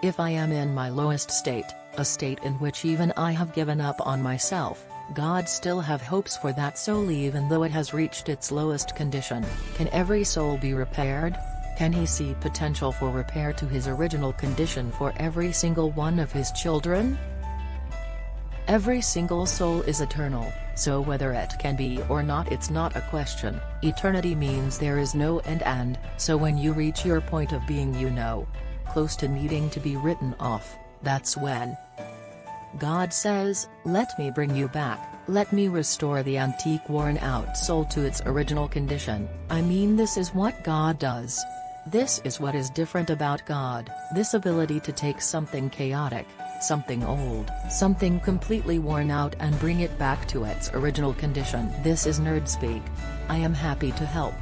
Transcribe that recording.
If I am in my lowest state, a state in which even I have given up on myself, God still have hopes for that soul even though it has reached its lowest condition. Can every soul be repaired? Can he see potential for repair to his original condition for every single one of his children? Every single soul is eternal, so whether it can be or not, it's not a question. Eternity means there is no end, and so when you reach your point of being, close to needing to be written off, that's when God says, "Let me bring you back, let me restore the antique worn-out soul to its original condition." I mean, this is what God does. This is what is different about God, this ability to take something chaotic, something old, something completely worn out and bring it back to its original condition. This is Nerd Speak. I am happy to help.